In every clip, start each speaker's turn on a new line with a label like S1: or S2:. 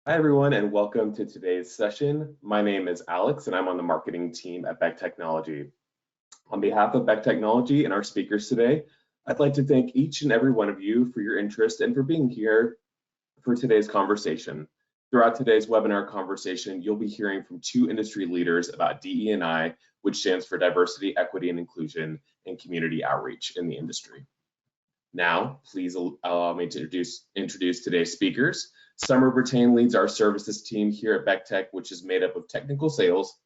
S1: Hi, everyone, and welcome to today's session. My name is Alex, and I'm on the marketing team at Beck Technology. On behalf of Beck Technology and our speakers today, I'd like to thank each and every one of you for your interest and for being here for today's conversation. Throughout today's webinar conversation, you'll be hearing from two industry leaders about DE&I, which stands for Diversity, Equity, and Inclusion, and Community Outreach in the industry. Now, please allow me to introduce today's speakers. Summer Brittain leads our services team here at Beck Tech, which is made up of technical sales,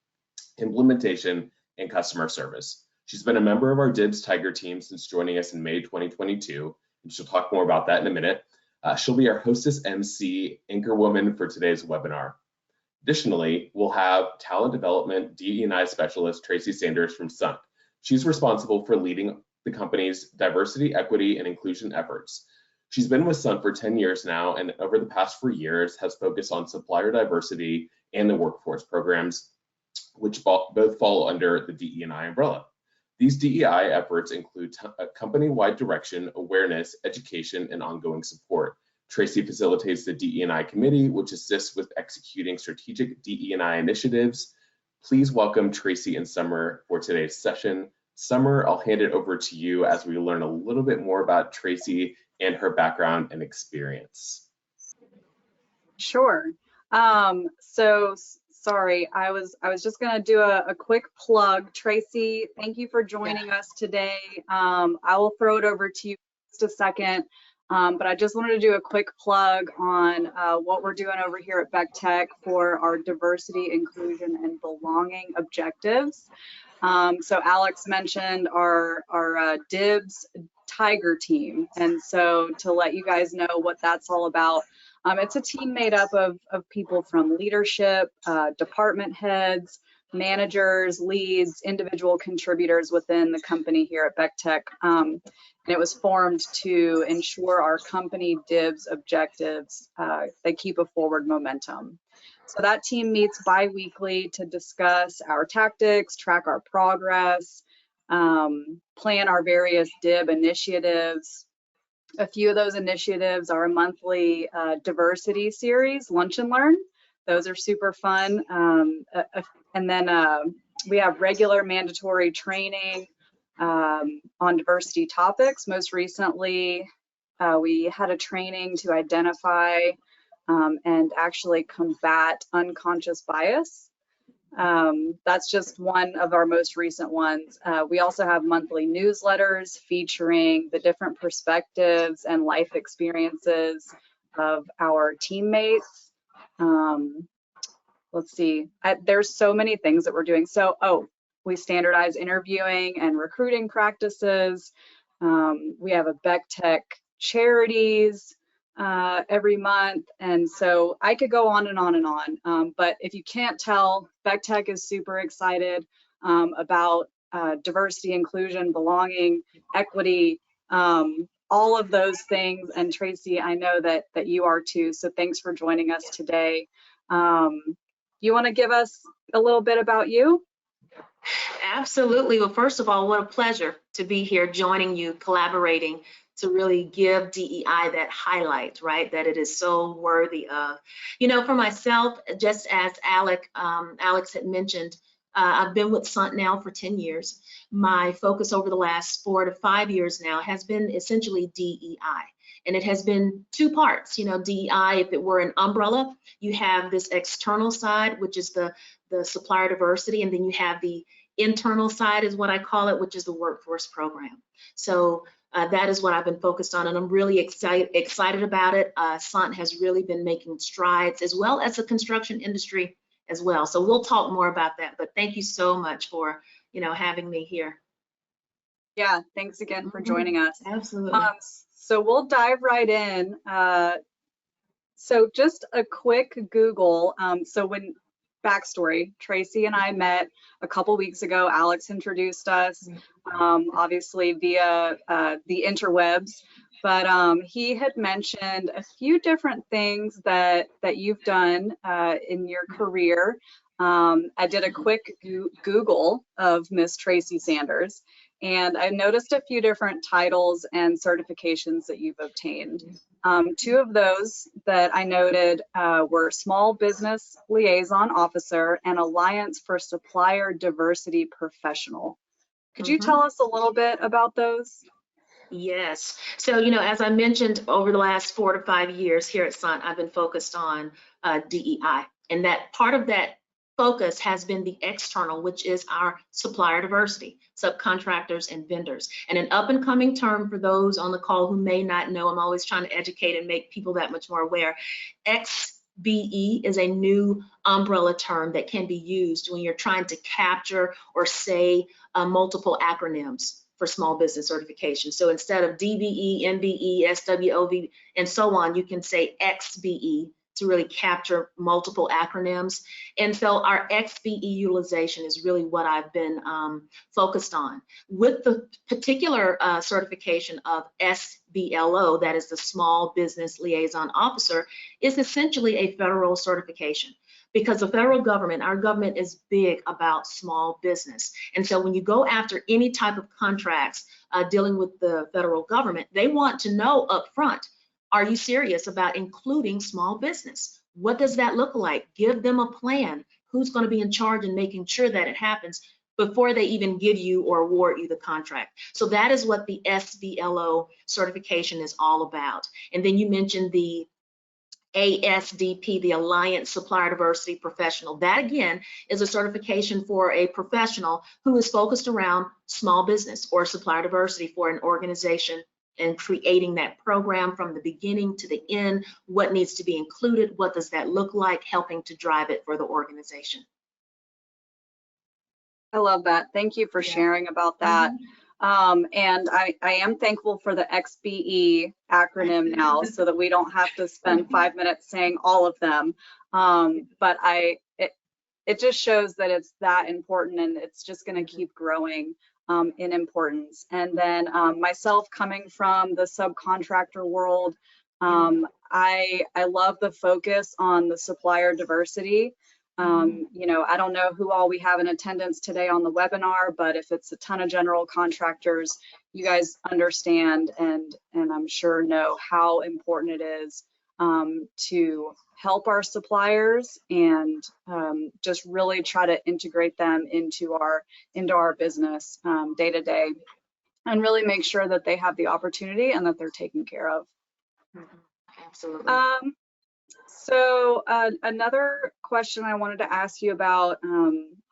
S1: implementation, and customer service. She's been a member of our DIBS Tiger team since joining us in May 2022, and she'll talk more about that in a minute. She'll be our hostess MC, anchorwoman for today's webinar. Additionally, we'll have talent development DE&I specialist Tracy Sanders from Sundt. She's responsible for leading the company's diversity, equity, and inclusion efforts. She's been with Sundt for 10 years now, and over the past 4 years has focused on supplier diversity and the workforce programs, which both fall under the DE&I umbrella. These DEI efforts include company-wide direction, awareness, education, and ongoing support. Tracy facilitates the DE&I committee, which assists with executing strategic DE&I initiatives. Please welcome Tracy and Summer for today's session. Summer, I'll hand it over to you as we learn a little bit more about Tracy and her background and experience.
S2: Sure. Sorry, I was just going to do a quick plug. Tracy, thank you for joining us today. I will throw it over to you in just a second, but I just wanted to do a quick plug on what we're doing over here at Beck Tech for our diversity, inclusion, and belonging objectives. So Alex mentioned our DIBS Tiger team, and so to let you guys know what that's all about, it's a team made up of people from leadership, department heads, managers, leads, individual contributors within the company here at Beck Tech. And it was formed to ensure our company DIBS objectives, they keep a forward momentum. So that team meets bi-weekly to discuss our tactics, track our progress, plan our various DIB initiatives. A few of those initiatives are a monthly diversity series, Lunch and Learn. Those are super fun. And then we have regular mandatory training on diversity topics. Most recently, we had a training to identify and actually combat unconscious bias. That's just one of our most recent ones. We also have monthly newsletters featuring the different perspectives and life experiences of our teammates. Let's see, there's so many things that we're doing. So, we standardize interviewing and recruiting practices. We have a Beck Tech charities every month, and so I could go on and on and on, but if you can't tell, Beck Tech is super excited about diversity, inclusion, belonging, equity, all of those things. And Tracy, I know that you are too, so thanks for joining us today. You want to give us a little bit about you?
S3: Absolutely. Well, first of all, what a pleasure to be here joining you, collaborating to really give DEI that highlight, right, that it is so worthy of. You know, for myself, just as Alex had mentioned, I've been with Sundt now for 10 years. My focus over the last 4 to 5 years now has been essentially DEI. And it has been two parts. You know, DEI, if it were an umbrella, you have this external side, which is the supplier diversity, and then you have the internal side is what I call it, which is the workforce program. So that is what I've been focused on, and I'm really excited about it. Sundt has really been making strides, as well as the construction industry as well. So we'll talk more about that, but thank you so much for, you know, having me here.
S2: Yeah, thanks again for joining us.
S3: Absolutely.
S2: So we'll dive right in. So just a quick Google. Backstory, Tracy and I met a couple weeks ago. Alex introduced us, obviously via the interwebs, but he had mentioned a few different things that you've done in your career. I did a quick Google of Miss Tracy Sanders, And I noticed a few different titles and certifications that you've obtained. Two of those that I noted were Small Business Liaison Officer and Alliance for Supplier Diversity Professional. Could you tell us a little bit about those?
S3: Yes. So, as I mentioned, over the last 4 to 5 years here at Sundt, I've been focused on DEI. And that part of that focus has been the external, which is our supplier diversity, subcontractors and vendors. And an up and coming term for those on the call who may not know, I'm always trying to educate and make people that much more aware. XBE is a new umbrella term that can be used when you're trying to capture or say multiple acronyms for small business certification. So instead of DBE, MBE, SWOV, and so on, you can say XBE to really capture multiple acronyms. And so our XBE utilization is really what I've been focused on. With the particular certification of SBLO, that is the Small Business Liaison Officer, is essentially a federal certification. Because the federal government, our government is big about small business. And so when you go after any type of contracts dealing with the federal government, they want to know up front, are you serious about including small business? What does that look like? Give them a plan. Who's going to be in charge and making sure that it happens before they even give you or award you the contract. So that is what the SBLO certification is all about. And then you mentioned the ASDP, the Alliance Supplier Diversity Professional. That again is a certification for a professional who is focused around small business or supplier diversity for an organization and creating that program from the beginning to the end. What needs to be included? What does that look like? Helping to drive it for the organization.
S2: I love that. Thank you for sharing about that. And I am thankful for the XBE acronym now so that we don't have to spend 5 minutes saying all of them. But it just shows that it's that important and it's just going to keep growing in importance. And then myself coming from the subcontractor world, I love the focus on the supplier diversity. I don't know who all we have in attendance today on the webinar, but if it's a ton of general contractors, you guys understand and I'm sure know how important it is to help our suppliers and just really try to integrate them into our business day to day and really make sure that they have the opportunity and that they're taken care of.
S3: Absolutely.
S2: So another question I wanted to ask you about,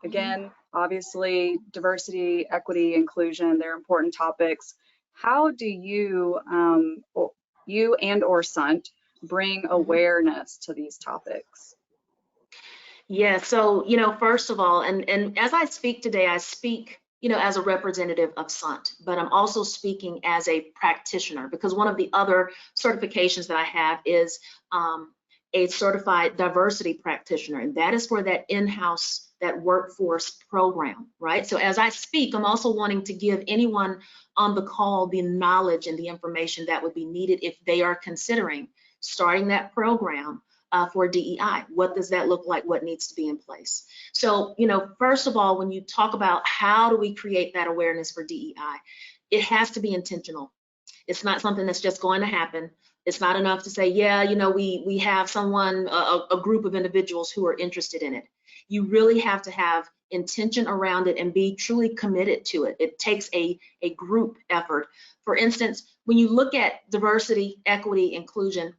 S2: again, obviously diversity, equity, inclusion, they're important topics. How do you and or Sundt bring awareness to these topics?
S3: Yeah, so, first of all, and as I speak today, I speak, as a representative of Sundt, but I'm also speaking as a practitioner because one of the other certifications that I have is a certified diversity practitioner, and that is for that in-house, that workforce program, right? So as I speak, I'm also wanting to give anyone on the call the knowledge and the information that would be needed if they are considering starting that program for DEI. What does that look like? What needs to be in place? So, first of all, when you talk about how do we create that awareness for DEI, it has to be intentional. It's not something that's just going to happen. It's not enough to say, yeah, we have someone, a group of individuals who are interested in it. You really have to have intention around it and be truly committed to it. It takes a group effort. For instance, when you look at diversity, equity, inclusion,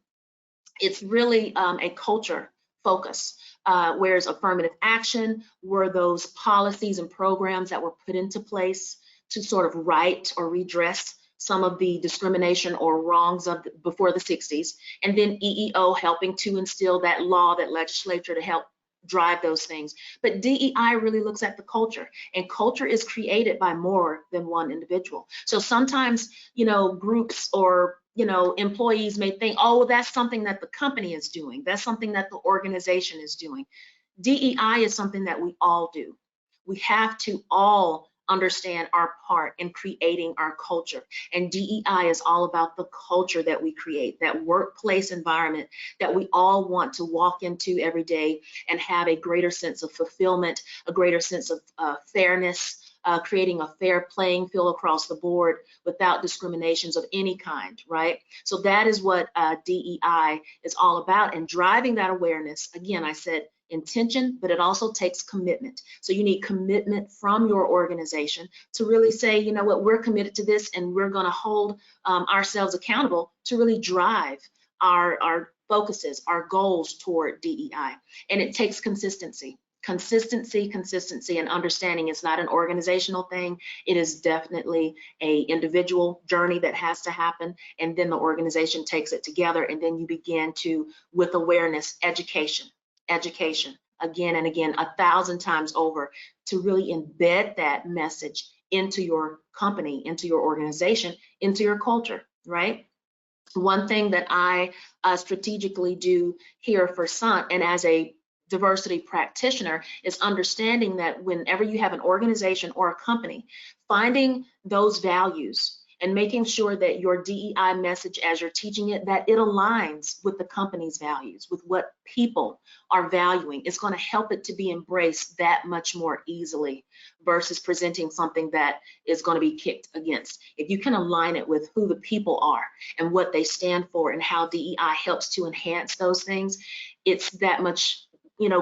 S3: it's really a culture focus. Whereas affirmative action were those policies and programs that were put into place to sort of right or redress some of the discrimination or wrongs of before the 60s, and then EEO helping to instill that law, that legislature to help drive those things. But DEI really looks at the culture, and culture is created by more than one individual. So sometimes, groups or employees may think, oh, well, that's something that the company is doing. That's something that the organization is doing. DEI is something that we all do. We have to all understand our part in creating our culture. And DEI is all about the culture that we create, that workplace environment that we all want to walk into every day and have a greater sense of fulfillment, a greater sense of fairness, creating a fair playing field across the board without discriminations of any kind, right? So that is what DEI is all about, and driving that awareness. Again, I said intention, but it also takes commitment. So you need commitment from your organization to really say, you know what, we're committed to this, and we're going to hold ourselves accountable to really drive our focuses, our goals toward DEI. And it takes consistency. Consistency, and understanding it's not an organizational thing. It is definitely a individual journey that has to happen, and then the organization takes it together, and then you begin to, with awareness, education again and again, 1,000 times over, to really embed that message into your company, into your organization, into your culture, right? One thing that I strategically do here for Sundt, and as a diversity practitioner, is understanding that whenever you have an organization or a company, finding those values and making sure that your DEI message, as you're teaching it, that it aligns with the company's values, with what people are valuing. It's going to help it to be embraced that much more easily versus presenting something that is going to be kicked against. If you can align it with who the people are and what they stand for and how DEI helps to enhance those things, it's that much,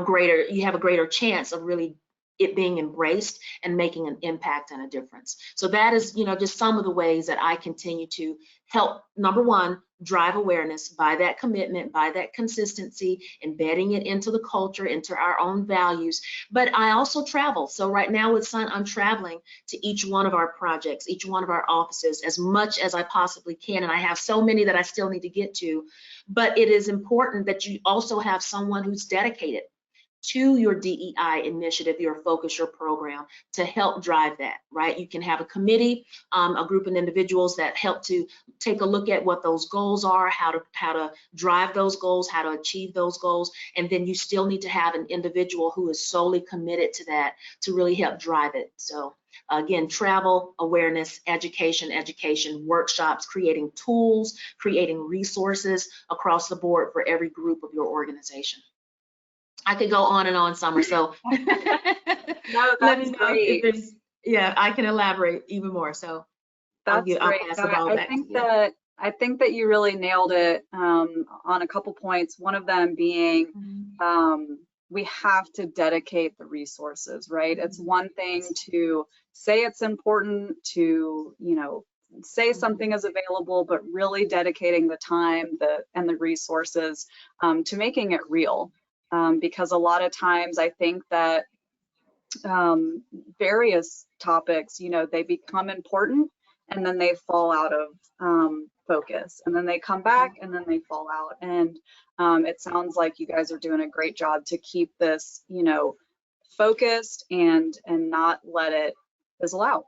S3: greater. You have a greater chance of really it being embraced and making an impact and a difference. So that is, just some of the ways that I continue to help, number one, drive awareness by that commitment, by that consistency, embedding it into the culture, into our own values. But I also travel. So right now with Sundt, I'm traveling to each one of our projects, each one of our offices, as much as I possibly can. And I have so many that I still need to get to. But it is important that you also have someone who's dedicated to your DEI initiative, your focus, your program, to help drive that, right? You can have a committee, a group of individuals that help to take a look at what those goals are, how to drive those goals, how to achieve those goals, and then you still need to have an individual who is solely committed to that to really help drive it. So again, travel, awareness, education, workshops, creating tools, creating resources across the board for every group of your organization. I could go on and on, Summer, so
S2: No, that's great.
S3: Yeah, I can elaborate even more. So
S2: that's great. I think that you really nailed it on a couple points. One of them being we have to dedicate the resources, right? It's one thing to say it's important, to say something is available, but really dedicating the time and the resources to making it real. Because a lot of times I think that various topics, they become important and then they fall out of focus, and then they come back and then they fall out. And it sounds like you guys are doing a great job to keep this, focused and not let it fizzle out.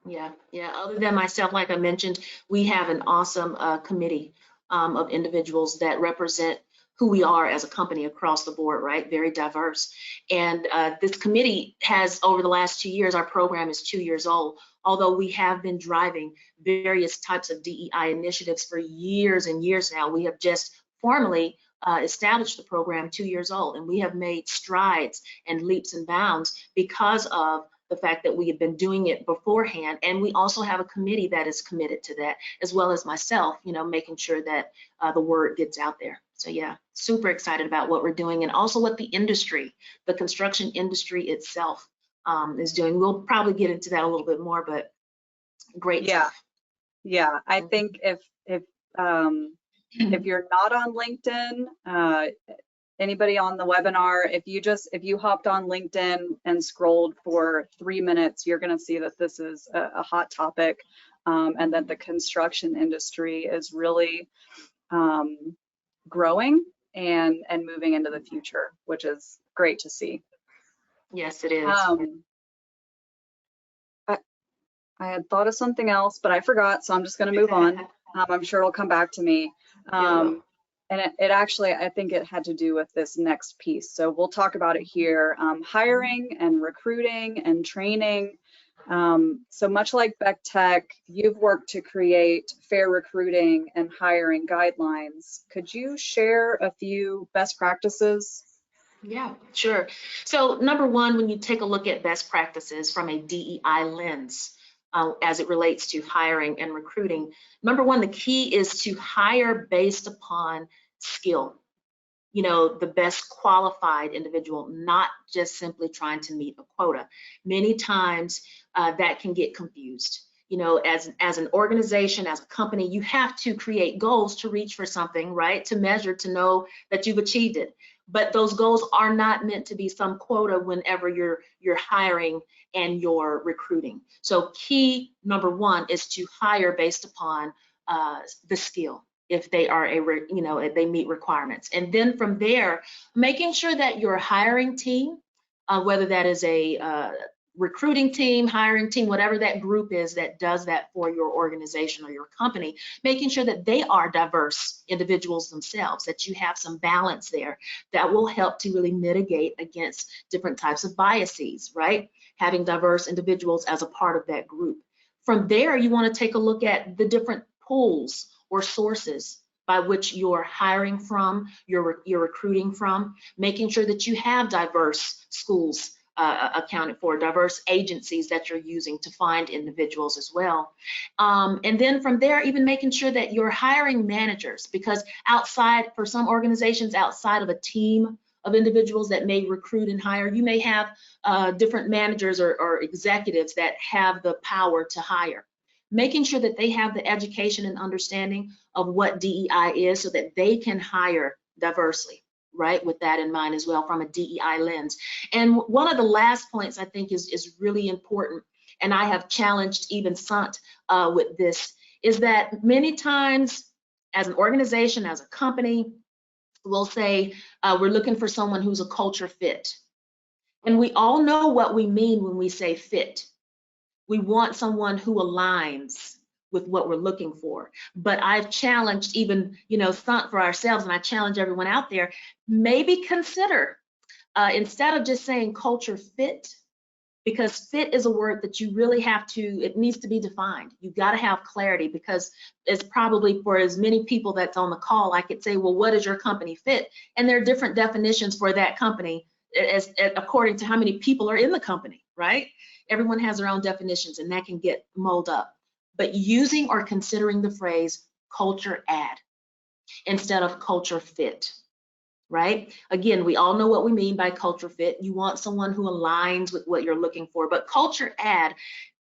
S3: Yeah. Other than myself, like I mentioned, we have an awesome committee of individuals that represent who we are as a company across the board, right? Very diverse. And this committee has, over the last 2 years, our program is 2 years old, although we have been driving various types of DEI initiatives for years and years now. We have just formally established the program 2 years old, and we have made strides and leaps and bounds because of the fact that we have been doing it beforehand. And we also have a committee that is committed to that, as well as myself, making sure that the word gets out there. So yeah, super excited about what we're doing, and also what the industry, the construction industry itself is doing. We'll probably get into that a little bit more, but great stuff.
S2: Yeah, I think if you're not on LinkedIn, anybody on the webinar, if you hopped on LinkedIn and scrolled for 3 minutes, you're going to see that this is a hot topic, and that the construction industry is really growing and moving into the future, which is great to see.
S3: Yes, it is.
S2: I had thought of something else, but I forgot, so I'm just going to move on. I'm sure it'll come back to me. And it actually, I think it had to do with this next piece. So we'll talk about it here. Hiring and recruiting and training. So much like Beck Tech, you've worked to create fair recruiting and hiring guidelines. Could you share a few best practices?
S3: Yeah, sure. So number one, when you take a look at best practices from a DEI lens, as it relates to hiring and recruiting, number one, the key is to hire based upon skill. You know, the best qualified individual, not just simply trying to meet a quota. Many times that can get confused. You know, as an organization, as a company, you have to create goals to reach for something, right? To measure, to know that you've achieved it. But those goals are not meant to be some quota whenever you're hiring and you're recruiting. So key number one is to hire based upon the skill, if they are if they meet requirements. And then from there, making sure that your hiring team, whether that is a recruiting team, hiring team, whatever that group is that does that for your organization or your company, making sure that they are diverse individuals themselves, that you have some balance there that will help to really mitigate against different types of biases, right? Having diverse individuals as a part of that group. From there, you want to take a look at the different pools or sources by which you're hiring from, you're recruiting from, making sure that you have diverse schools accounted for, diverse agencies that you're using to find individuals as well. And then from there, even making sure that you're hiring managers, because outside, for some organizations, outside of a team of individuals that may recruit and hire, you may have different managers or executives that have the power to hire. Making sure that they have the education and understanding of what DEI is so that they can hire diversely, right? With that in mind as well from a DEI lens. And one of the last points I think is really important, and I have challenged even Sundt with this, is that many times as an organization, as a company, we'll say we're looking for someone who's a culture fit. And we all know what we mean when we say fit. We want someone who aligns with what we're looking for. But I've challenged even, Sundt for ourselves, and I challenge everyone out there, maybe consider, instead of just saying culture fit, because fit is a word that you really have to, it needs to be defined. You've got to have clarity, because it's probably for as many people that's on the call, I could say, well, what is your company fit? And there are different definitions for that company as according to how many people are in the company, right? Everyone has their own definitions, and that can get mulled up. But using or considering the phrase culture add instead of culture fit, right? Again, we all know what we mean by culture fit. You want someone who aligns with what you're looking for, but culture add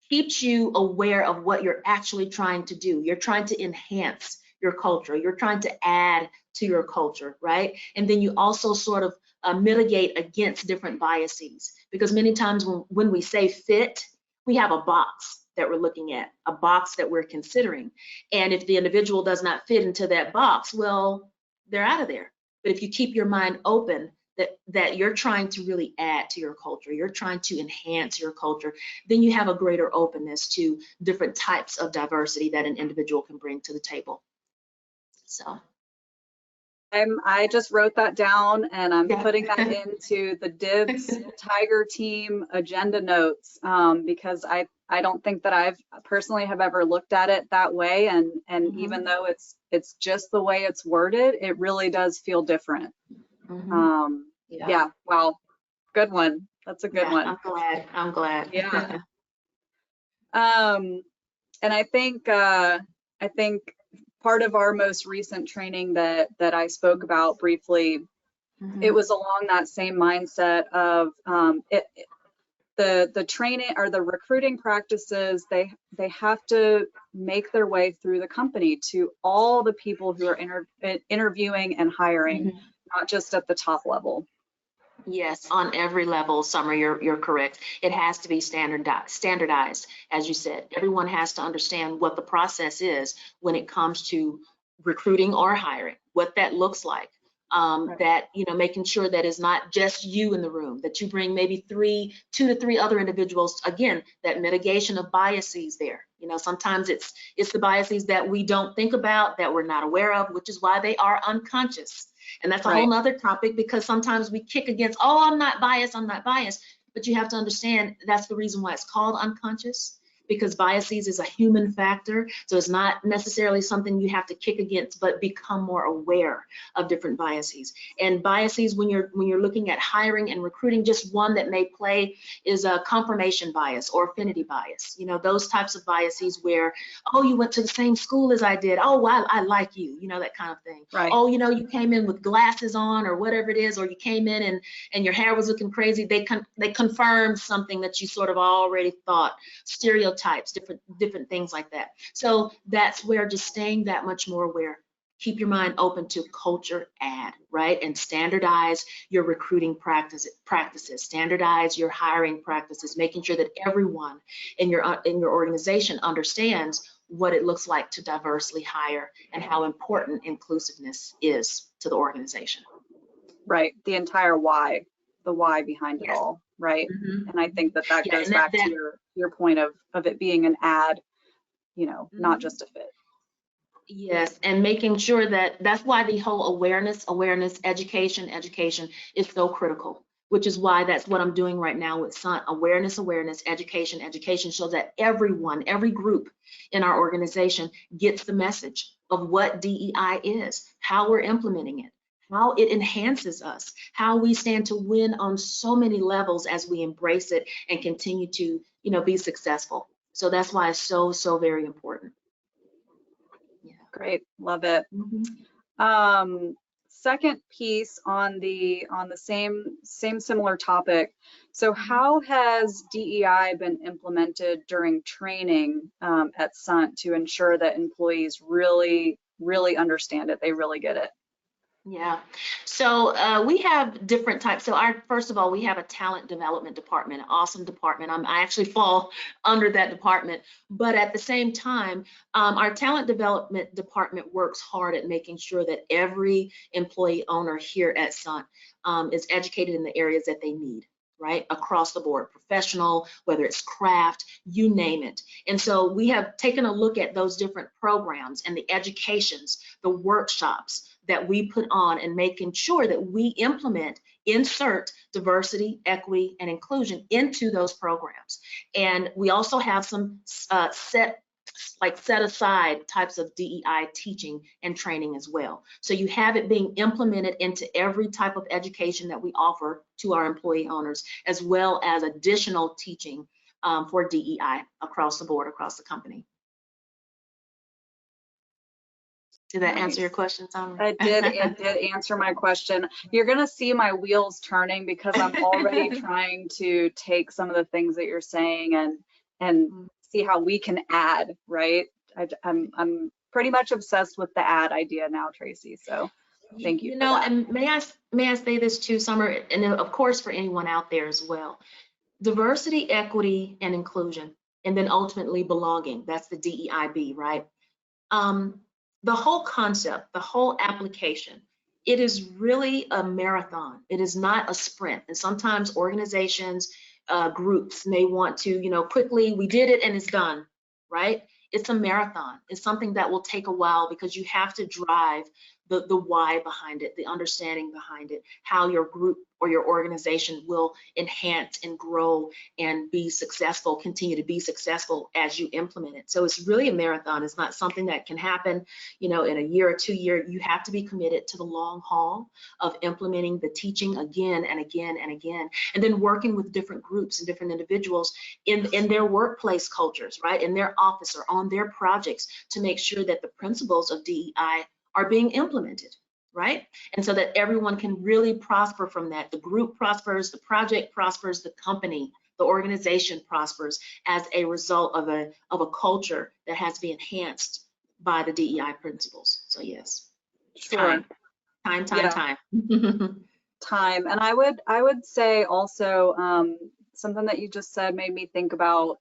S3: keeps you aware of what you're actually trying to do. You're trying to enhance your culture. You're trying to add to your culture, right? And then you also sort of mitigate against different biases, because many times when we say fit, we have a box that we're looking at, a box that we're considering. And if the individual does not fit into that box, well, they're out of there. But if you keep your mind open, that you're trying to really add to your culture, you're trying to enhance your culture, then you have a greater openness to different types of diversity that an individual can bring to the table. So.
S2: I just wrote that down, and I'm putting that into the DIBS Tiger Team agenda notes, because I don't think that I've personally have ever looked at it that way, and even though it's just the way it's worded, it really does feel different. Yeah, wow, good one. That's a good one.
S3: I'm glad.
S2: Yeah. And I think part of our most recent training that I spoke about briefly, it was along that same mindset of the training or the recruiting practices, they have to make their way through the company to all the people who are interviewing and hiring, not just at the top level.
S3: Yes, on every level, Summer, you're correct. It has to be standardized, as you said. Everyone has to understand what the process is when it comes to recruiting or hiring, what that looks like. That, making sure that it's not just you in the room, that you bring maybe 2 to 3 other individuals. Again, that mitigation of biases there. Sometimes it's the biases that we don't think about, that we're not aware of, which is why they are unconscious. And that's a whole nother topic, because sometimes we kick against, oh, I'm not biased. But you have to understand that's the reason why it's called unconscious, because biases is a human factor. So it's not necessarily something you have to kick against, but become more aware of different biases. And biases, when you're looking at hiring and recruiting, just one that may play is a confirmation bias or affinity bias. You know, those types of biases where, oh, you went to the same school as I did. Oh, I like you, you know, that kind of thing.
S2: Right.
S3: Oh, you know, you came in with glasses on or whatever it is, or you came in and your hair was looking crazy. They confirmed something that you sort of already thought, stereotypes, different things like that. So that's where just staying that much more aware. Keep your mind open to culture add, right? And standardize your recruiting practices, standardize your hiring practices, making sure that everyone in your organization understands what it looks like to diversely hire and how important inclusiveness is to the organization.
S2: Right, the entire why, the why behind it all, right?
S3: Mm-hmm.
S2: And I think that goes back to your point of it being an ad, you know, not just a fit.
S3: Yes, and making sure that's why the whole awareness, education is so critical, which is why that's what I'm doing right now with Sundt. Awareness, education, so that everyone, every group in our organization gets the message of what DEI is, how we're implementing it, how it enhances us, how we stand to win on so many levels as we embrace it and continue to, you know, be successful. So that's why it's so very important.
S2: Great, love it.
S3: Mm-hmm.
S2: Second piece on the same similar topic. So how has DEI been implemented during training at Sundt to ensure that employees really understand it, they really get it?
S3: Yeah, so we have different types. So first of all, we have a talent development department, an awesome department. I actually fall under that department, but at the same time, our talent development department works hard at making sure that every employee owner here at Sundt is educated in the areas that they need, right? Across the board, professional, whether it's craft, you name it. And so we have taken a look at those different programs and the educations, the workshops that we put on, and making sure that we insert diversity, equity, and inclusion into those programs. And we also have some set aside types of DEI teaching and training as well. So you have it being implemented into every type of education that we offer to our employee owners, as well as additional teaching for DEI across the board, across the company. Did that answer your question, Sandra?
S2: It did answer my question. You're going to see my wheels turning because I'm already trying to take some of the things that you're saying and see how we can add, right? I'm pretty much obsessed with the ad idea now, Tracy. So thank you.
S3: You know, and may I say this too, Summer, and of course for anyone out there as well. Diversity, equity, and inclusion, and then ultimately belonging. That's the DEIB, right? The whole concept, the whole application, it is really a marathon. It is not a sprint. And sometimes organizations, groups may want to, you know, quickly, we did it and it's done, right? It's a marathon. It's something that will take a while because you have to drive the why behind it, the understanding behind it, how your group or your organization will enhance and grow and be successful, continue to be successful as you implement it. So it's really a marathon. It's not something that can happen, you know, in a year or 2 years. You have to be committed to the long haul of implementing the teaching again and again and again, and then working with different groups and different individuals in their workplace cultures, right, in their office or on their projects, to make sure that the principles of DEI are being implemented, right? And so that everyone can really prosper from that. The group prospers, the project prospers, the company, the organization prospers as a result of a culture that has been enhanced by the DEI principles. So yes,
S2: sure.
S3: Time.
S2: Time. And I would say also something that you just said made me think about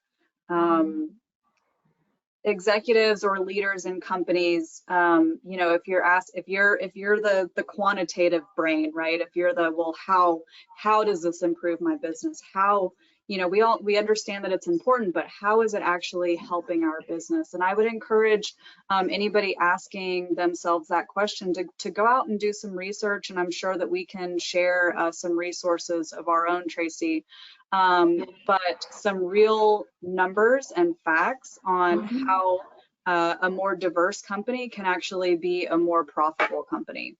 S2: executives or leaders in companies. You know, if you're the quantitative brain, right? If you're the, well, how does this improve my business? How, you know, we understand that it's important, but how is it actually helping our business? And I would encourage anybody asking themselves that question to go out and do some research. And I'm sure that we can share some resources of our own, Tracy, but some real numbers and facts on how a more diverse company can actually be a more profitable company.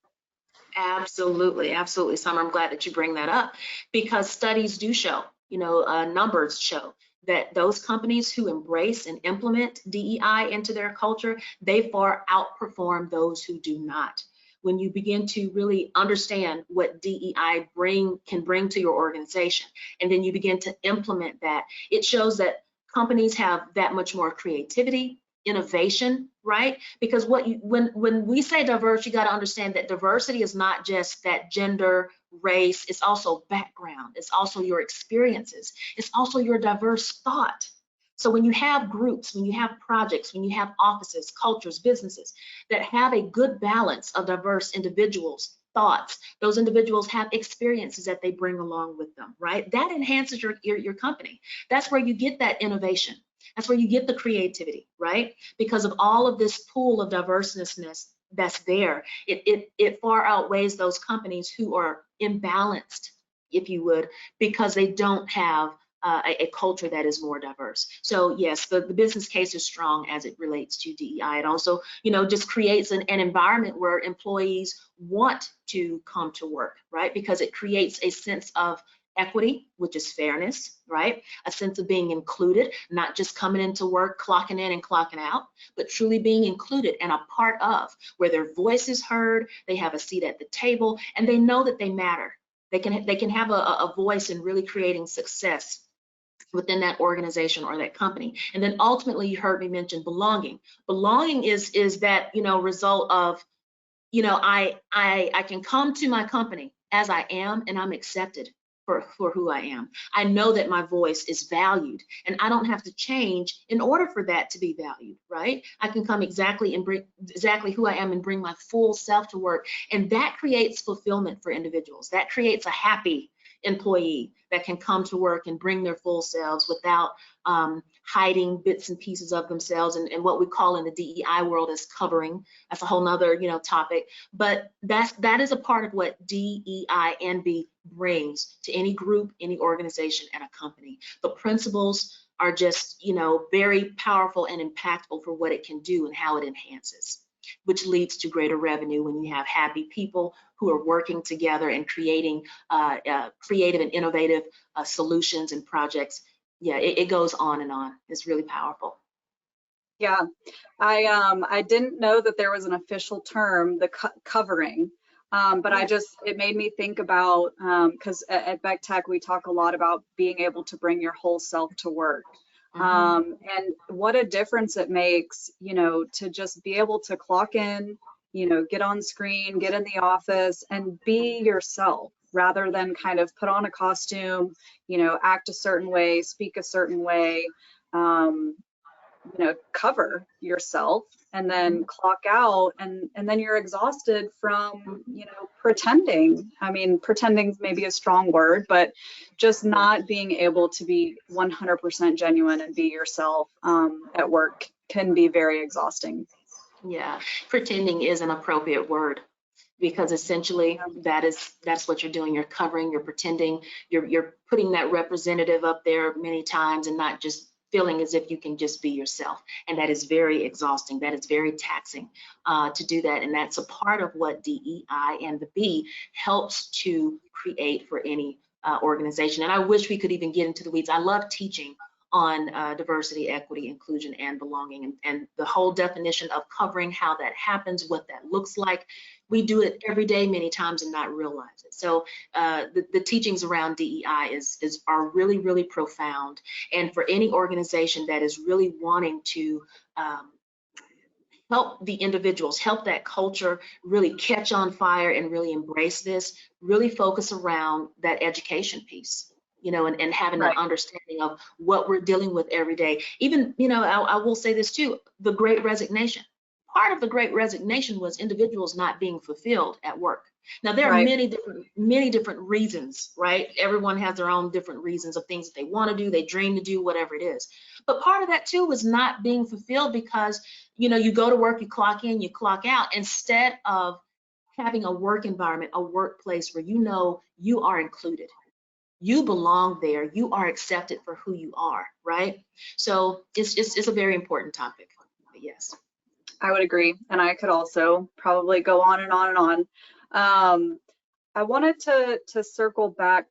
S3: Absolutely, absolutely, Summer. I'm glad that you bring that up, because studies do show, numbers show that those companies who embrace and implement DEI into their culture, they far outperform those who do not. When you begin to really understand what DEI can bring to your organization, and then you begin to implement that, it shows that companies have that much more creativity, innovation, right? Because when we say diverse, you got to understand that diversity is not just that gender, race, it's also background, it's also your experiences, it's also your diverse thought. So when you have groups, when you have projects, when you have offices, cultures, businesses that have a good balance of diverse individuals, thoughts, those individuals have experiences that they bring along with them, right? That enhances your company. That's where you get that innovation. That's where you get the creativity, right? Because of all of this pool of diverseness that's there, it far outweighs those companies who are imbalanced, if you would, because they don't have a culture that is more diverse. So yes, the business case is strong as it relates to DEI. It also, just creates an environment where employees want to come to work, right? Because it creates a sense of equity, which is fairness, right? A sense of being included, not just coming into work, clocking in and clocking out, but truly being included and a part of, where their voice is heard, they have a seat at the table, and they know that they matter. They can have a voice in really creating success within that organization or that company. And then ultimately, you heard me mention belonging. Belonging is that, result of, I can come to my company as I am, and I'm accepted for who I am. I know that my voice is valued, and I don't have to change in order for that to be valued, right? I can come exactly and bring exactly who I am and bring my full self to work. And that creates fulfillment for individuals. That creates a happy employee that can come to work and bring their full selves without hiding bits and pieces of themselves, and what we call in the DEI world is covering. That's a whole nother topic, but that is a part of what DEI and B brings to any group, any organization, and a company. The principles are just very powerful and impactful for what it can do and how it enhances, which leads to greater revenue when you have happy people who are working together and creating creative and innovative solutions and projects. Yeah, it goes on and on. It's really powerful.
S2: Yeah, I didn't know that there was an official term, the covering, but it made me think about, because at Beck Tech, we talk a lot about being able to bring your whole self to work. And what a difference it makes, to just be able to clock in, get on screen, get in the office and be yourself, rather than kind of put on a costume, act a certain way, speak a certain way, cover yourself and then clock out, and then you're exhausted from, pretending. I mean, pretending may be a strong word, but just not being able to be 100% genuine and be yourself at work can be very exhausting.
S3: Yeah, pretending is an appropriate word, because essentially that's what you're doing. You're covering, you're pretending, you're putting that representative up there many times and not just feeling as if you can just be yourself. And that is very exhausting. That is very taxing to do that. And that's a part of what DEI and the B helps to create for any organization. And I wish we could even get into the weeds. I love teaching on diversity, equity, inclusion, and belonging, and the whole definition of covering, how that happens, what that looks like. We do it every day, many times, and not realize it. So the teachings around DEI are really, really profound. And for any organization that is really wanting to help the individuals, help that culture really catch on fire and really embrace this, really focus around that education piece. And having an understanding of what we're dealing with every day. Even, I will say this too, the Great Resignation. Part of the Great Resignation was individuals not being fulfilled at work. Now, there are many different reasons, right? Everyone has their own different reasons of things that they want to do, they dream to do, whatever it is. But part of that too was not being fulfilled because, you go to work, you clock in, you clock out, instead of having a work environment, a workplace where you are included. You belong there. You are accepted for who you are, right? So it's a very important topic. But yes.
S2: I would agree. And I could also probably go on and on and on. I wanted to circle back.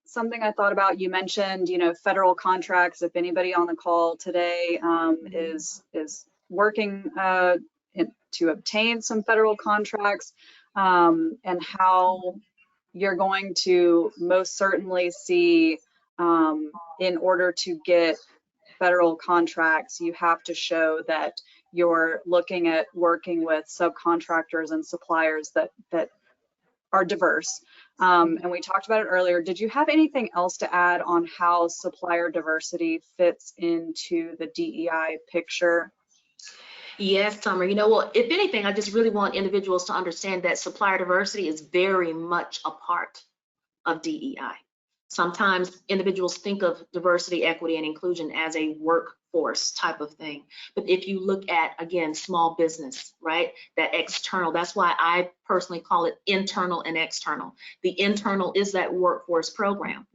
S2: Something I thought about, you mentioned, federal contracts. If anybody on the call today is working to obtain some federal contracts, and how you're going to most certainly see, in order to get federal contracts, you have to show that you're looking at working with subcontractors and suppliers that are diverse. And we talked about it earlier. Did you have anything else to add on how supplier diversity fits into the DEI picture?
S3: Yes, Summer. Well, if anything, I just really want individuals to understand that supplier diversity is very much a part of DEI. Sometimes individuals think of diversity, equity, and inclusion as a workforce type of thing. But if you look at, again, small business, right, that external, that's why I personally call it internal and external. The internal is that workforce program,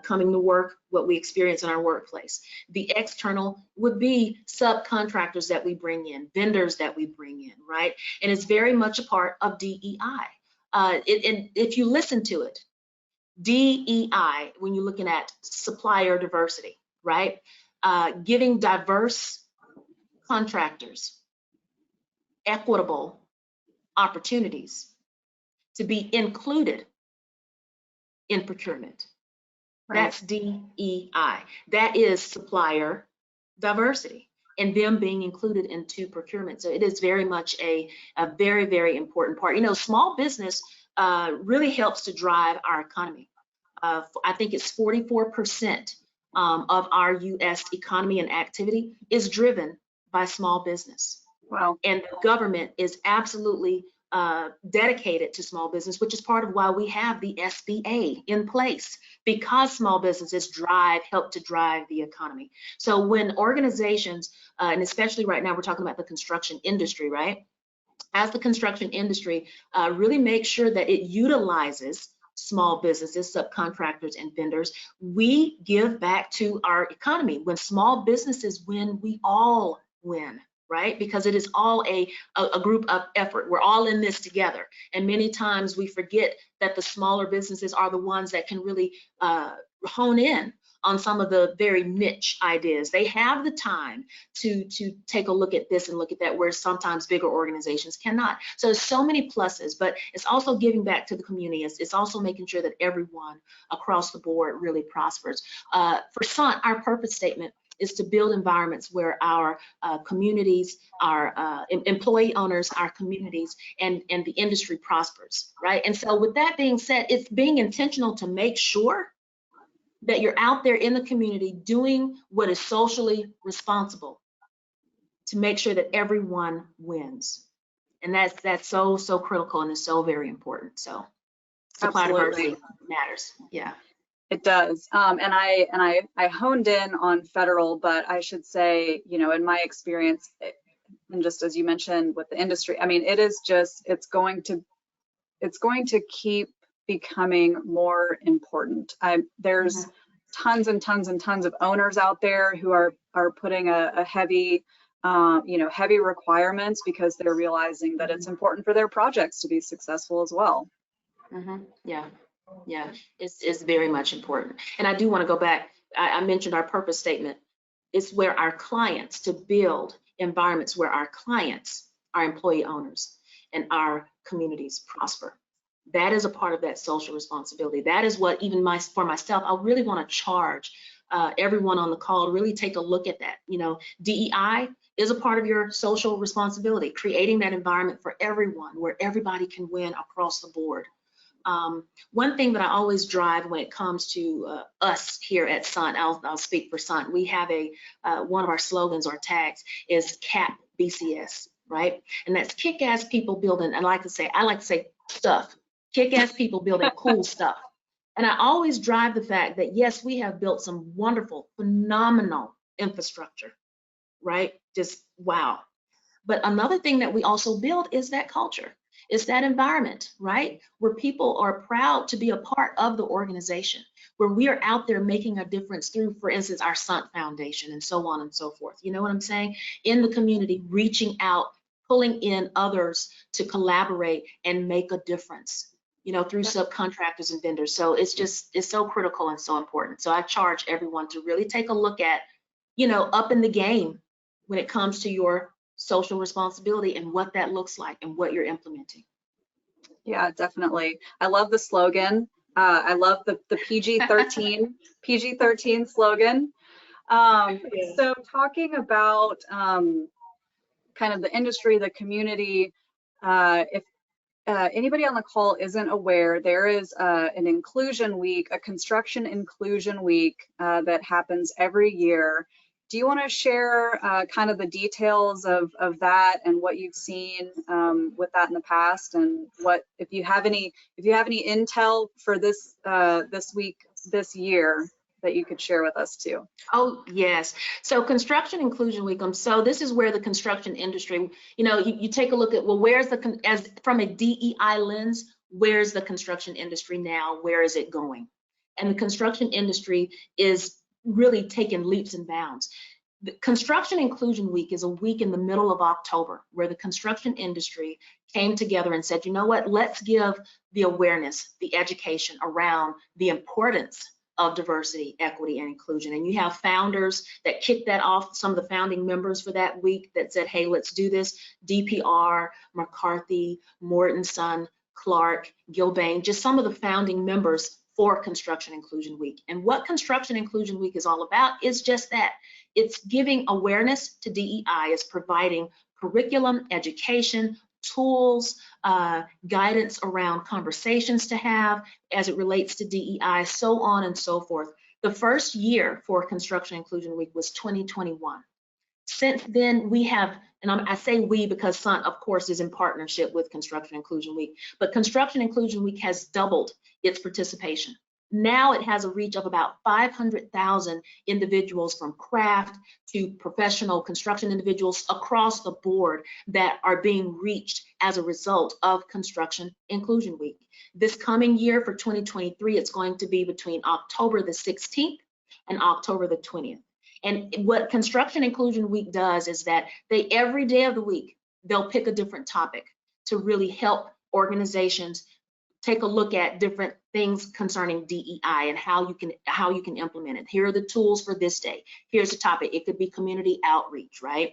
S3: coming to work, what we experience in our workplace. The external would be subcontractors that we bring in, vendors that we bring in, right? And it's very much a part of DEI. And if you listen to it, DEI, when you're looking at supplier diversity, right? Giving diverse contractors equitable opportunities to be included in procurement. Right. That's DEI. That is supplier diversity and them being included into procurement. So it is very much a very, very important part. Small business really helps to drive our economy. I think it's 44% of our U.S. economy and activity is driven by small business.
S2: Wow. And
S3: the government is absolutely dedicated to small business, which is part of why we have the SBA in place, because small businesses help to drive the economy. So when organizations, and especially right now we're talking about the construction industry, right? As the construction industry really makes sure that it utilizes small businesses, subcontractors, and vendors, we give back to our economy. When small businesses win, we all win, right? Because it is all a group of effort. We're all in this together. And many times we forget that the smaller businesses are the ones that can really hone in on some of the very niche ideas. They have the time to take a look at this and look at that, where sometimes bigger organizations cannot. So there's so many pluses, but it's also giving back to the community. It's also making sure that everyone across the board really prospers. For Sundt, our purpose statement is to build environments where our communities, our employee owners, our communities, and the industry prospers, right? And so with that being said, it's being intentional to make sure that you're out there in the community doing what is socially responsible to make sure that everyone wins. And that's so critical and is so very important. So supply diversity matters. Yeah.
S2: It does. And I honed in on federal, but I should say, in my experience, and just as you mentioned with the industry, I mean, it's going to keep becoming more important. There's tons and tons and tons of owners out there who are putting a heavy, heavy requirements because they're realizing that it's important for their projects to be successful as well.
S3: Yeah, it's very much important. And I do want to go back. I mentioned our purpose statement. It's where our clients, to build environments where our clients, our employee owners, and our communities prosper. That is a part of that social responsibility. That is what for myself, I really want to charge everyone on the call to really take a look at that. DEI is a part of your social responsibility, creating that environment for everyone where everybody can win across the board. One thing that I always drive when it comes to us here at Sundt, I'll speak for Sundt. We have one of our slogans or tags is CAP BCS, right? And that's kick-ass people building. I like to say stuff. Kick-ass people building cool stuff. And I always drive the fact that, yes, we have built some wonderful, phenomenal infrastructure, right? Just wow. But another thing that we also build is that culture. It's that environment, right? Where people are proud to be a part of the organization, where we are out there making a difference through, for instance, our Sundt Foundation and so on and so forth. You know what I'm saying? In the community, reaching out, pulling in others to collaborate and make a difference, you know, through subcontractors and vendors. So it's so critical and so important. So I charge everyone to really take a look at, you know, up in the game when it comes to your social responsibility and what that looks like and what you're implementing.
S2: Yeah, definitely. I love the slogan. I love the PG-13 slogan. So talking about kind of the industry, the community, if anybody on the call isn't aware, there is an inclusion week, a construction inclusion week that happens every year. Do you want to share kind of the details of that and what you've seen with that in the past, and what, if you have any intel for this this week, this year, that you could share with us too?
S3: Oh, yes. So Construction Inclusion Week, so this is where the construction industry, you know, you take a look at, well, where's from a DEI lens, where's the construction industry now? Where is it going? And the construction industry is really taking leaps and bounds. The Construction Inclusion Week is a week in the middle of October where the construction industry came together and said, you know what, let's give the awareness, the education around the importance of diversity, equity, and inclusion. And you have founders that kicked that off, some of the founding members for that week that said, hey, let's do this. DPR, McCarthy, Morton, Son, Clark, Gilbane, just some of the founding members for Construction Inclusion Week. And what Construction Inclusion Week is all about is just that. It's giving awareness to DEI, is providing curriculum, education, tools, guidance around conversations to have as it relates to DEI, so on and so forth. The first year for Construction Inclusion Week was 2021. Since then, we have, and I say we because Sundt, of course, is in partnership with Construction Inclusion Week, but Construction Inclusion Week has doubled its participation. Now it has a reach of about 500,000 individuals, from craft to professional construction individuals across the board, that are being reached as a result of Construction Inclusion Week. This coming year for 2023, it's going to be between October the 16th and October the 20th. And what Construction Inclusion Week does is that every day of the week, they'll pick a different topic to really help organizations take a look at different things concerning DEI and how you can implement it. Here are the tools for this day. Here's the topic. It could be community outreach, right?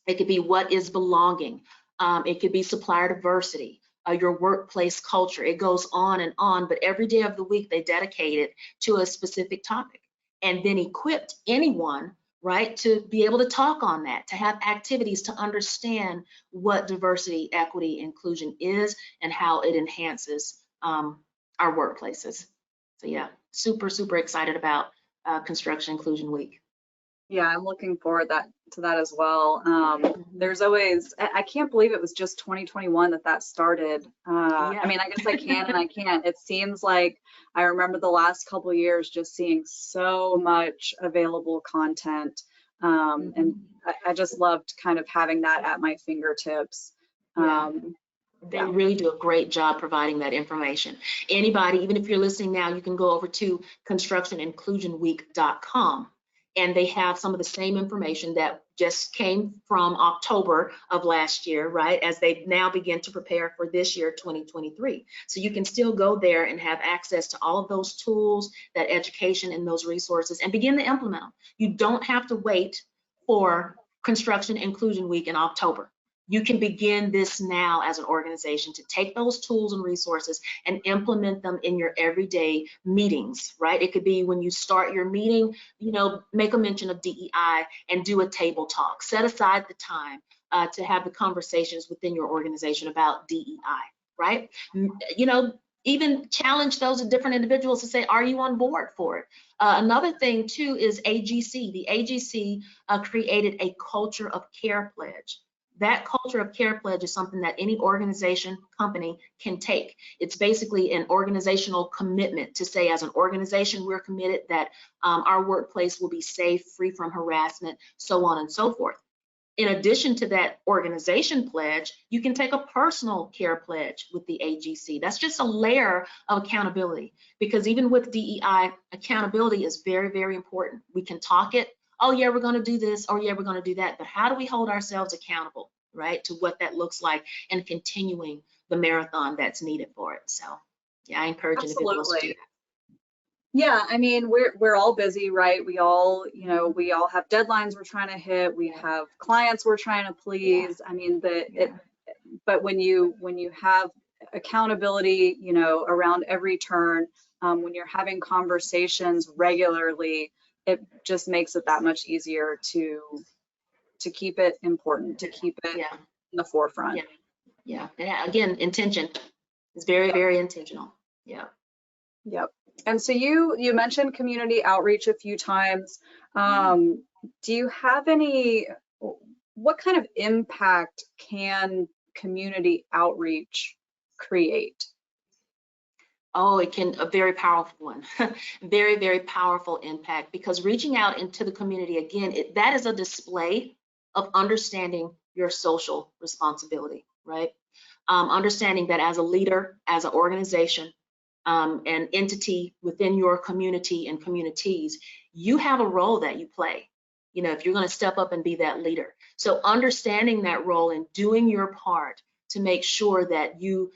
S3: It could be what is belonging. It could be supplier diversity, your workplace culture. It goes on, but every day of the week they dedicate it to a specific topic, and then equipped anyone, right, to be able to talk on that, to have activities to understand what diversity, equity, inclusion is and how it enhances our workplaces. So yeah, super, super excited about Construction Inclusion Week.
S2: Yeah, I'm looking forward to that as well. There's always, I can't believe it was just 2021 that started.
S3: Yeah.
S2: I mean, I guess I can and I can't. It seems like I remember the last couple of years just seeing so much available content. And I just loved kind of having that at my fingertips.
S3: Yeah. They really do a great job providing that information. Anybody, even if you're listening now, you can go over to constructioninclusionweek.com. And they have some of the same information that just came from October of last year, right, as they now begin to prepare for this year, 2023. So you can still go there and have access to all of those tools, that education, and those resources, and begin to implement them. You don't have to wait for Construction Inclusion Week in October. You can begin this now as an organization to take those tools and resources and implement them in your everyday meetings, right? It could be when you start your meeting, you know, make a mention of DEI and do a table talk. Set aside the time to have the conversations within your organization about DEI, right? You know, even challenge those different individuals to say, are you on board for it? Another thing too is AGC. The AGC created a culture of care pledge. That culture of care pledge is something that any organization, company can take. It's basically an organizational commitment to say, as an organization, we're committed that our workplace will be safe, free from harassment, so on and so forth. In addition to that organization pledge, you can take a personal care pledge with the AGC. That's just a layer of accountability, because even with DEI, accountability is very, very important. We can talk it, oh yeah, we're going to do this, or yeah, we're going to do that, but how do we hold ourselves accountable, right, to what that looks like and continuing the marathon that's needed for it. So yeah, I encourage individuals to do that.
S2: Yeah, I mean, we're all busy, right? We all, you know, we all have deadlines we're trying to hit. We have clients we're trying to please. I mean, but when you have accountability, you know, around every turn, when you're having conversations regularly, it just makes it that much easier to keep it important, to keep it in the forefront.
S3: Yeah. Again, intention is very, very intentional. Yeah.
S2: Yep. And so you mentioned community outreach a few times. Do you have what kind of impact can community outreach create?
S3: Oh, it can, a very powerful one. Very, very powerful impact, because reaching out into the community, again, that is a display of understanding your social responsibility, right? Understanding that as a leader, as an organization, an entity within your community and communities, you have a role that you play, you know, if you're going to step up and be that leader. So understanding that role and doing your part to make sure that you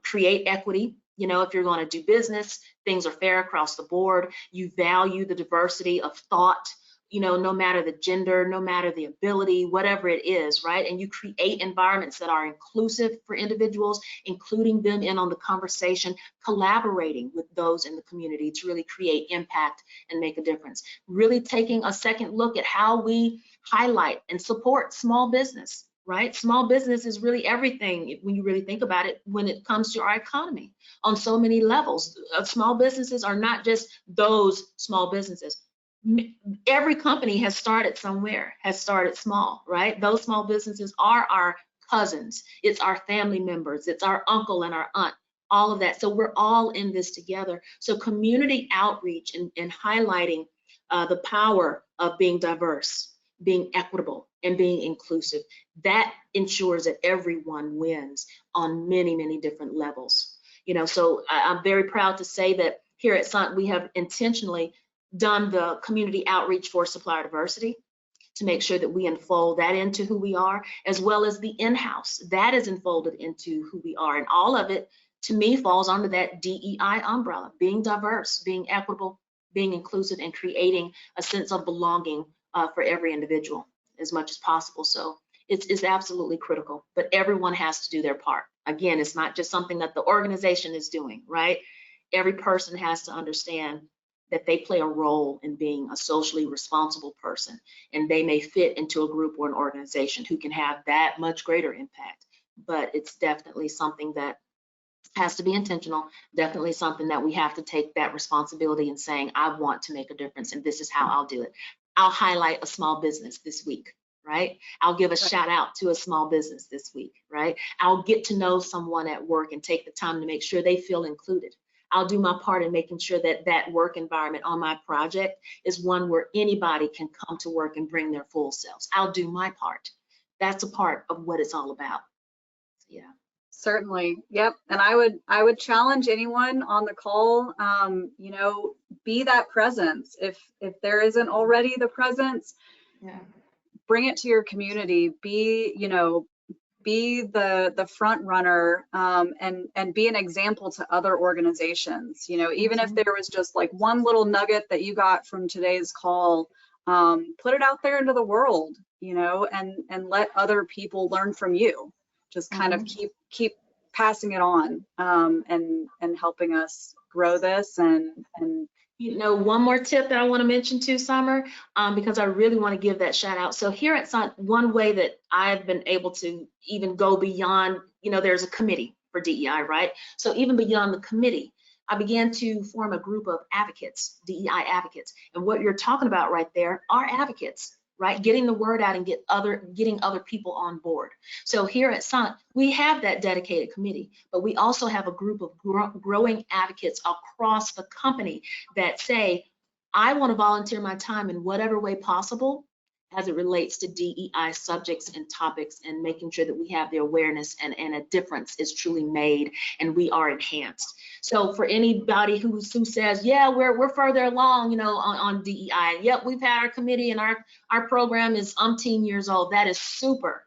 S3: create equity. You know, if you're going to do business, things are fair across the board. You value the diversity of thought, you know, no matter the gender, no matter the ability, whatever it is, right? And you create environments that are inclusive for individuals, including them in on the conversation, collaborating with those in the community to really create impact and make a difference. Really taking a second look at how we highlight and support small business, right? Small business is really everything when you really think about it when it comes to our economy on so many levels. Small businesses are not just those small businesses. Every company has started somewhere, has started small, right? Those small businesses are our cousins, it's our family members, it's our uncle and our aunt, all of that. So we're all in this together. So community outreach and highlighting the power of being diverse, being equitable, and being inclusive, that ensures that everyone wins on many, many different levels. You know, so I'm very proud to say that here at Sundt, we have intentionally done the community outreach for supplier diversity to make sure that we unfold that into who we are, as well as the in-house that is unfolded into who we are. And all of it, to me, falls under that DEI umbrella, being diverse, being equitable, being inclusive, and creating a sense of belonging for every individual as much as possible. So it's absolutely critical, but everyone has to do their part. Again, it's not just something that the organization is doing, right? Every person has to understand that they play a role in being a socially responsible person, and they may fit into a group or an organization who can have that much greater impact. But it's definitely something that has to be intentional, definitely something that we have to take that responsibility in saying, I want to make a difference and this is how I'll do it. I'll highlight a small business this week, right? I'll give a shout out to a small business this week, right? I'll get to know someone at work and take the time to make sure they feel included. I'll do my part in making sure that that work environment on my project is one where anybody can come to work and bring their full selves. I'll do my part. That's a part of what it's all about. Yeah.
S2: Certainly. Yep. And I would challenge anyone on the call, you know, be that presence. If there isn't already the presence, bring it to your community. Be, you know, be the front runner, and be an example to other organizations. You know, even if there was just like one little nugget that you got from today's call, put it out there into the world, you know, and let other people learn from you. Just kind of keep passing it on, and helping us grow this. And
S3: you know, one more tip that I want to mention too, Summer, because I really want to give that shout out. So here at Sundt, one way that I've been able to even go beyond, you know, there's a committee for DEI, right? So even beyond the committee, I began to form a group of advocates, DEI advocates. And what you're talking about right there are advocates, right? Getting the word out and getting other people on board. So here at Sundt, we have that dedicated committee, but we also have a group of growing advocates across the company that say, I want to volunteer my time in whatever way possible, as it relates to DEI subjects and topics, and making sure that we have the awareness and a difference is truly made and we are enhanced. So for anybody who says, yeah, we're further along, you know, on DEI, yep, we've had our committee and our program is umpteen years old, that is super.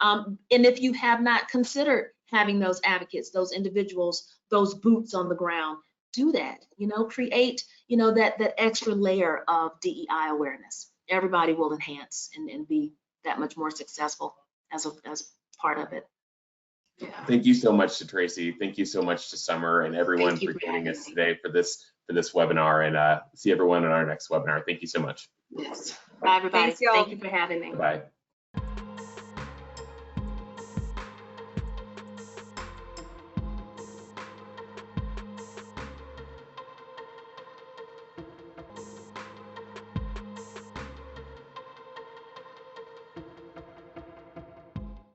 S3: And if you have not considered having those advocates, those individuals, those boots on the ground, do that, you know, create, you know, that extra layer of DEI awareness. Everybody will enhance and be that much more successful as part of it. Yeah.
S1: Thank you so much to Tracy. Thank you so much to Summer and everyone for joining us today for this webinar, and see everyone in our next webinar. Thank you so much.
S3: Yes. Bye, everybody.
S2: Thanks, y'all.
S3: Thank you for having me.
S1: Bye.